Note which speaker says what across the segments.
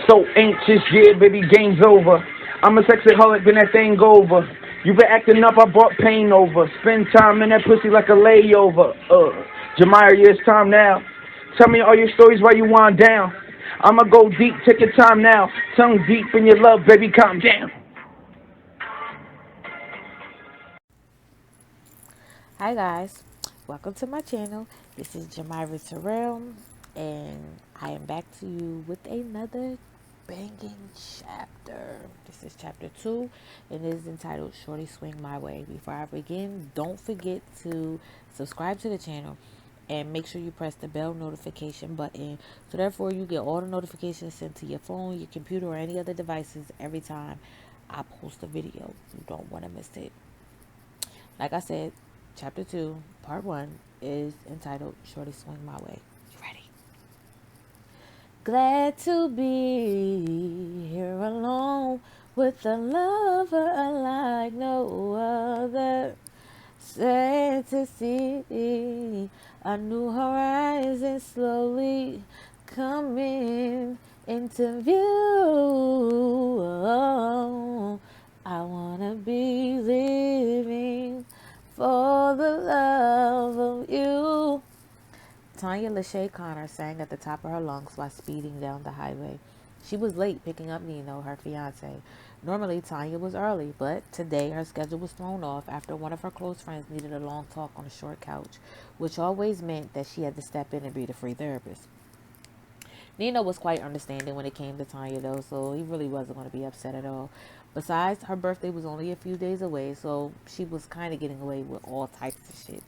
Speaker 1: So anxious, yeah, baby, game's over. I'm a sexaholic, been that thing over. You been acting up, I brought pain over. Spend time in that pussy like a layover. Jamire, yeah, it's time now. Tell me all your stories while you wind down. I'ma go deep, take your time now. Tongue deep in your love, baby, calm down.
Speaker 2: Hi guys, welcome to my channel. This is Jamira Terrell, and I am back to you with another banging chapter. This is chapter 2, and it is entitled Shorty Swing My Way. Before I begin, don't forget to subscribe to the channel and make sure you press the bell notification button so therefore you get all the notifications sent to your phone, your computer, or any other devices every time I post a video. You don't want to miss it. Like I said, chapter 2, part 1 is entitled Shorty Swing My Way. You ready? Glad to be here alone with a lover unlike no other. Sad to see a new horizon slowly coming into view. Oh, I wanna be living for the love of you. Tanya Lachey Connor sang at the top of her lungs while speeding down the highway. She was late picking up Nino, her fiance. Normally, Tanya was early, but today her schedule was thrown off after one of her close friends needed a long talk on a short couch, which always meant that she had to step in and be the free therapist. Nino was quite understanding when it came to Tanya, though, so he really wasn't going to be upset at all. Besides, her birthday was only a few days away, so she was kind of getting away with all types of shit.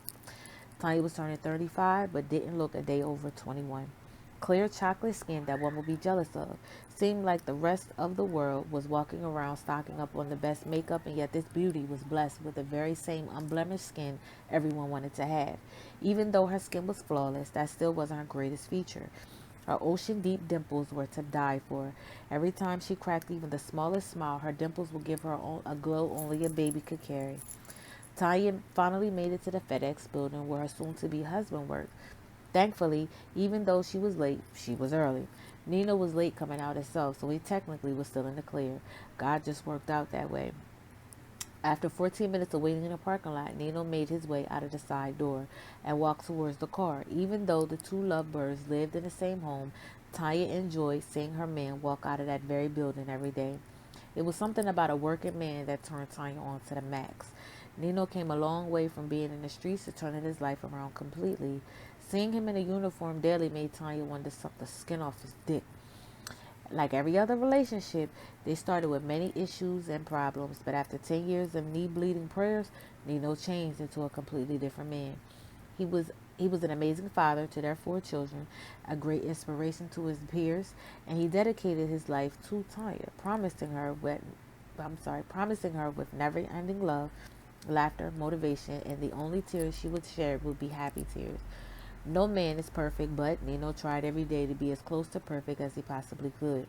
Speaker 2: Tanya was turning 35, but didn't look a day over 21. Clear chocolate skin that one would be jealous of. Seemed like the rest of the world was walking around stocking up on the best makeup, and yet this beauty was blessed with the very same unblemished skin everyone wanted to have. Even though her skin was flawless, that still wasn't her greatest feature. Her ocean deep dimples were to die for. Every time she cracked even the smallest smile, her dimples would give her a glow only a baby could carry. Tanya finally made it to the FedEx building where her soon to be husband worked. Thankfully, even though she was late, she was early. Nino was late coming out himself, so he technically was still in the clear. God just worked out that way. After 14 minutes of waiting in the parking lot, Nino made his way out of the side door and walked towards the car. Even though the two lovebirds lived in the same home, Tanya enjoyed seeing her man walk out of that very building every day. It was something about a working man that turned Tanya on to the max. Nino came a long way from being in the streets to turning his life around completely. Seeing him in a uniform daily made Tanya want to suck the skin off his dick. Like every other relationship, they started with many issues and problems, but after 10 years of knee-bleeding prayers, Nino changed into a completely different man. He was he was an amazing father to their 4 children, a great inspiration to his peers, and he dedicated his life to Tanya, promising her with never-ending love, laughter, motivation, and the only tears she would share would be happy tears. No man is perfect, but Nino tried every day to be as close to perfect as he possibly could.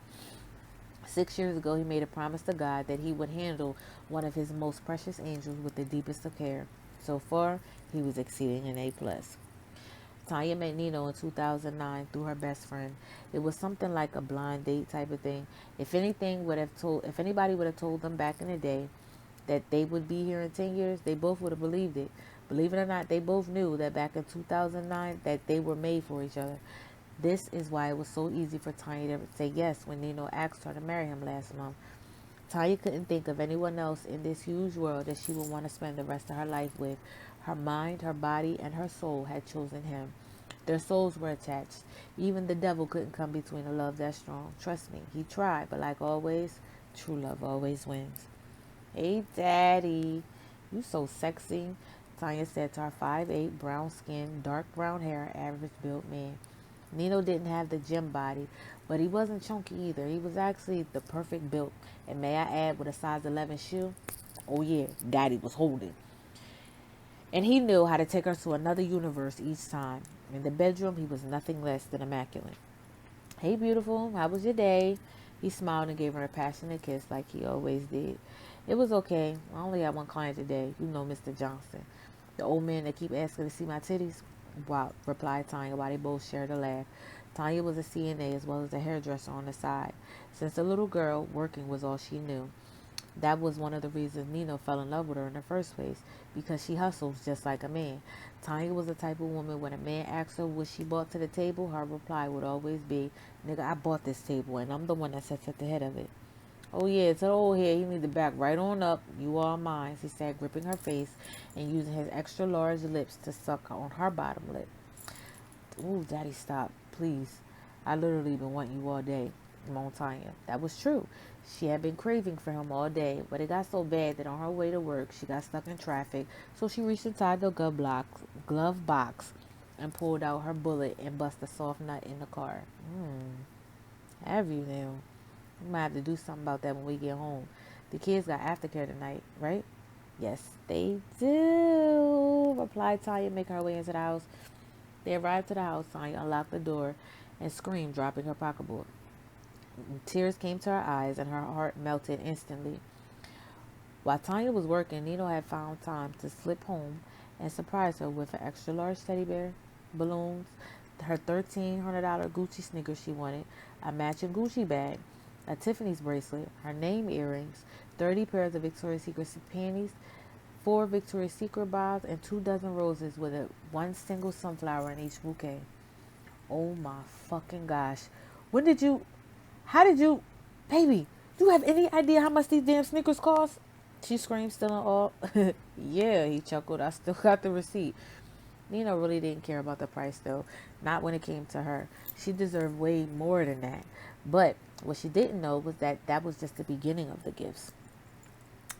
Speaker 2: 6 years ago, he made a promise to God that he would handle one of his most precious angels with the deepest of care. So far, he was exceeding an A plus. Tanya met Nino in 2009 through her best friend. It was something like a blind date type of thing. If anybody would have told them back in the day that they would be here in 10 years, they both would have believed it. Believe it or not, they both knew that back in 2009 that they were made for each other. This is why it was so easy for Tanya to say yes when Nino asked her to marry him last month. Tanya couldn't think of anyone else in this huge world that she would want to spend the rest of her life with. Her mind, her body, and her soul had chosen him. Their souls were attached. Even the devil couldn't come between a love that strong. Trust me, he tried, but like always, true love always wins. Hey, Daddy. You so sexy, Tanya said to her 5'8", brown skin, dark brown hair, average built man. Nino didn't have the gym body, but he wasn't chunky either. He was actually the perfect build. And may I add, with a size 11 shoe? Oh yeah, Daddy was holding. And he knew how to take her to another universe each time. In the bedroom, he was nothing less than immaculate. Hey, beautiful, how was your day? He smiled and gave her a passionate kiss like he always did. It was okay. I only had one client today. You know Mr. Johnson. The old man that keep asking to see my titties. Wow, replied Tanya while they both shared a laugh. Tanya was a CNA as well as a hairdresser on the side. Since a little girl, working was all she knew. That was one of the reasons Nino fell in love with her in the first place, because she hustles just like a man. Tanya was the type of woman when a man asked her what she brought to the table, her reply would always be, "Nigga, I bought this table and I'm the one that sits at the head of it." "Oh yeah, to the old head, you need to back right on up. You are mine," he said, gripping her face and using his extra large lips to suck on her bottom lip. "Ooh, daddy, stop, please. I literally been wanting you all day," moaned Tanya. That was true. She had been craving for him all day, but it got so bad that on her way to work, she got stuck in traffic, so she reached inside the glove box and pulled out her bullet and bust a soft nut in the car. Have you now? We might have to do something about that when we get home. The kids got aftercare tonight, right? Yes, they do, replied Tanya, making her way into the house. They arrived to the house. Tanya unlocked the door and screamed, dropping her pocketbook. Tears came to her eyes and her heart melted instantly. While Tanya was working, Nino had found time to slip home and surprise her with an extra large teddy bear, balloons, her $1,300 Gucci sneakers she wanted, a matching Gucci bag, a Tiffany's bracelet, her name earrings, 30 pairs of Victoria's Secret panties, 4 Victoria's Secret bottles, and 2 dozen roses with one single sunflower in each bouquet. Oh my fucking gosh. When did you, how did you, baby, do you have any idea how much these damn sneakers cost? She screamed, still in awe. Yeah, he chuckled. I still got the receipt. Nina really didn't care about the price, though. Not when it came to her. She deserved way more than that. But what she didn't know was that that was just the beginning of the gifts.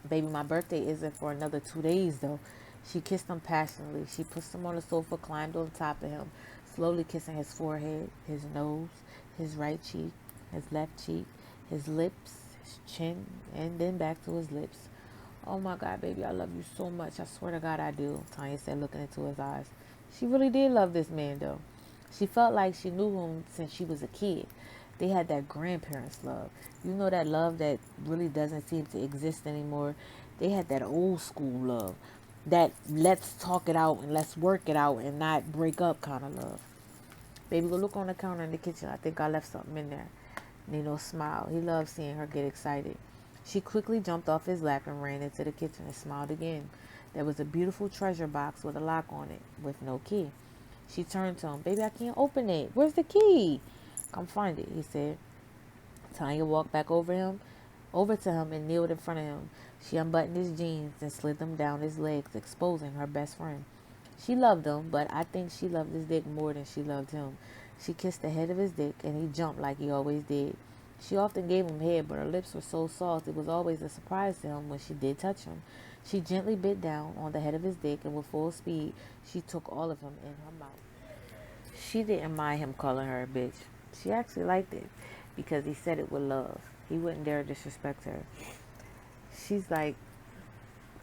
Speaker 2: "Baby, my birthday isn't for another 2 days, though." She kissed him passionately. She pushed him on the sofa, climbed on top of him, slowly kissing his forehead, his nose, his right cheek, his left cheek, his lips, his chin, and then back to his lips. "Oh my God, baby, I love you so much. I swear to God I do," Tanya said, looking into his eyes. She really did love this man, though. She felt like she knew him since she was a kid. They had that grandparents' love. You know, that love that really doesn't seem to exist anymore. They had that old school love. That let's talk it out and let's work it out and not break up kind of love. "Baby, go look on the counter in the kitchen. I think I left something in there." Nino smiled. He loved seeing her get excited. She quickly jumped off his lap and ran into the kitchen and smiled again. There was a beautiful treasure box with a lock on it, with no key. She turned to him. "Baby, I can't open it. Where's the key?" "Come find it," he said. Tanya walked back over to him and kneeled in front of him. She unbuttoned his jeans and slid them down his legs, exposing her best friend. She loved him, but I think she loved his dick more than she loved him. She kissed the head of his dick, and he jumped like he always did. She often gave him head, but her lips were so soft it was always a surprise to him when she did touch him. She gently bit down on the head of his dick, and with full speed, she took all of him in her mouth. She didn't mind him calling her a bitch. She actually liked it because he said it with love. He wouldn't dare disrespect her. She's like,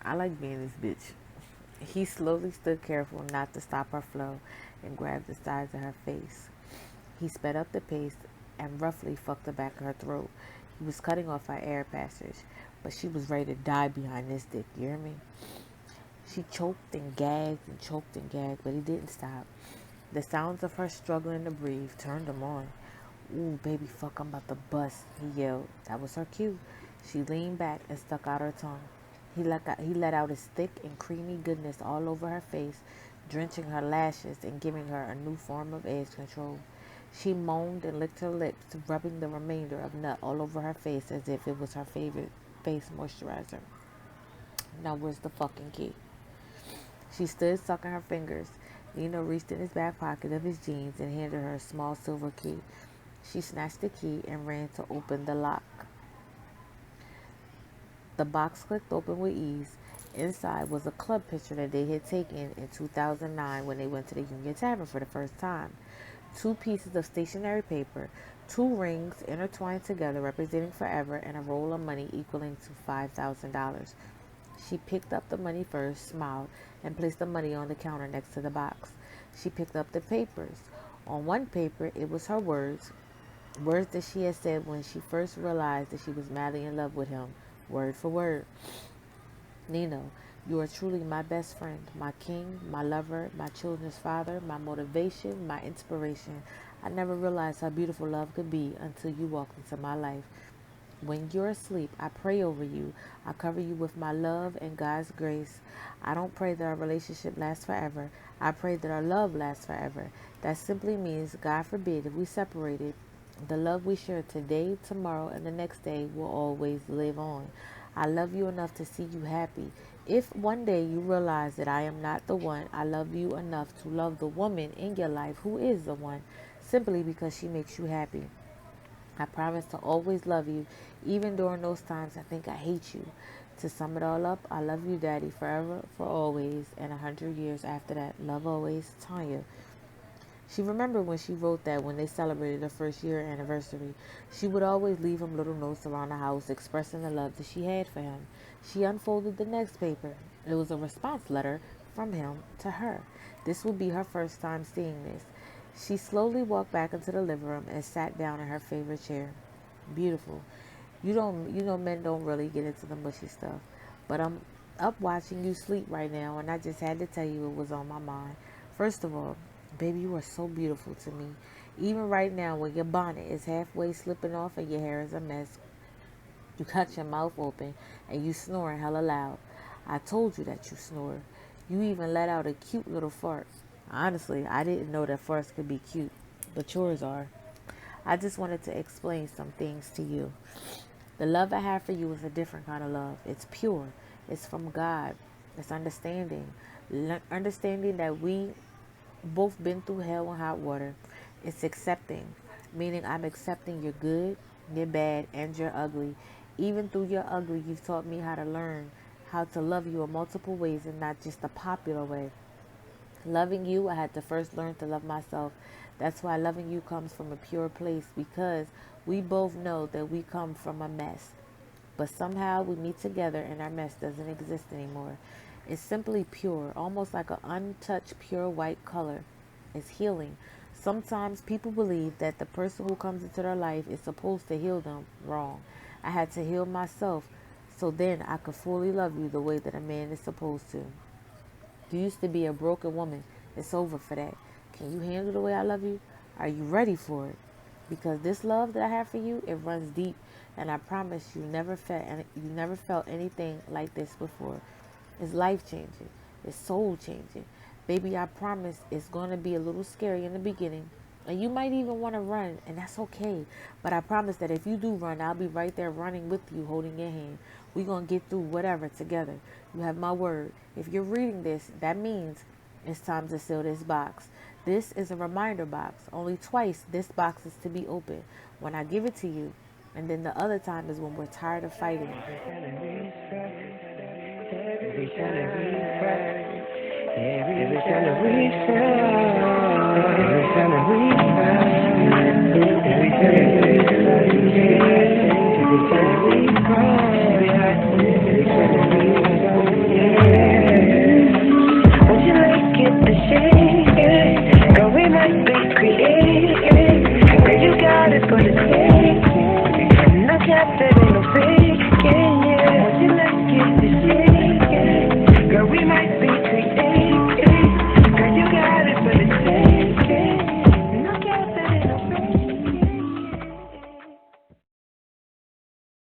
Speaker 2: "I like being this bitch." He slowly stood careful not to stop her flow and grabbed the sides of her face. He sped up the pace and roughly fucked the back of her throat. He was cutting off her air passage, but she was ready to die behind this dick, you hear me? She choked and gagged, but he didn't stop. The sounds of her struggling to breathe turned him on. "Ooh, baby, fuck, I'm about to bust," he yelled. That was her cue. She leaned back and stuck out her tongue. He let out his thick and creamy goodness all over her face, drenching her lashes and giving her a new form of edge control. She moaned and licked her lips, rubbing the remainder of nut all over her face as if it was her favorite face moisturizer. "Now where's the fucking key?" She stood sucking her fingers. Nino reached in his back pocket of his jeans and handed her a small silver key. She snatched the key and ran to open the lock. The box clicked open with ease. Inside was a club picture that they had taken in 2009 when they went to the Union Tavern for the first time. 2 pieces of stationery paper, 2 rings intertwined together representing forever, and a roll of money equaling to $5,000. She picked up the money first, smiled, and placed the money on the counter next to the box. She picked up the papers. On one paper, it was her words that she had said when she first realized that she was madly in love with him, word for word. "Nino, You are truly my best friend, my king, my lover, my children's father, my motivation, my inspiration. I never realized how beautiful love could be until you walked into my life. When you're asleep, I pray over you. I cover you with my love and God's grace. I don't pray that our relationship lasts forever. I pray that our love lasts forever. That simply means, God forbid, if we separated, the love we share today, tomorrow, and the next day will always live on. I love you enough to see you happy. If one day you realize that I am not the one, I love you enough to love the woman in your life who is the one, simply because she makes you happy. I promise to always love you, even during those times I think I hate you. To sum it all up, I love you, Daddy, forever, for always, and 100 years after that. Love always, Tanya. She remembered when she wrote that when they celebrated their first year anniversary. She would always leave him little notes around the house expressing the love that she had for him. She unfolded the next paper. It was a response letter from him to her. This would be her first time seeing this. She slowly walked back into the living room and sat down in her favorite chair. Beautiful. Men don't really get into the mushy stuff. But I'm up watching you sleep right now, and I just had to tell you it was on my mind. First of all, baby, you are so beautiful to me. Even right now, when your bonnet is halfway slipping off and your hair is a mess, you got your mouth open and you snoring hella loud. I told you that you snore. You even let out a cute little fart. Honestly, I didn't know that farts could be cute, but yours are. I just wanted to explain some things to you. The love I have for you is a different kind of love. It's pure. It's from God. It's understanding. Understanding that we both been through hell and hot water. It's accepting, meaning I'm accepting you're good, you're bad, and you're ugly. Even through your ugly, you've taught me how to learn how to love you in multiple ways and not just the popular way. Loving you, I had to first learn to love myself. That's why loving you comes from a pure place, because we both know that we come from a mess. But somehow we meet together and our mess doesn't exist anymore. It's simply pure, almost like an untouched pure white color. It's healing. Sometimes people believe that the person who comes into their life is supposed to heal them. Wrong. I had to heal myself so then I could fully love you the way that a man is supposed to. You used to be a broken woman. It's over for that. Can you handle the way I love you? Are you ready for it? Because this love that I have for you, it runs deep, and I promise you never felt anything like this before. It's life changing. It's soul changing. Baby, I promise it's going to be a little scary in the beginning. And you might even want to run, and that's okay. But I promise that if you do run, I'll be right there running with you, holding your hand. We're going to get through whatever together. You have my word. If you're reading this, that means it's time to seal this box. This is a reminder box. Only twice this box is to be opened. When I give it to you, and then the other time is when we're tired of fighting.
Speaker 1: Every time it refresh, every time it refresh, every time it refresh.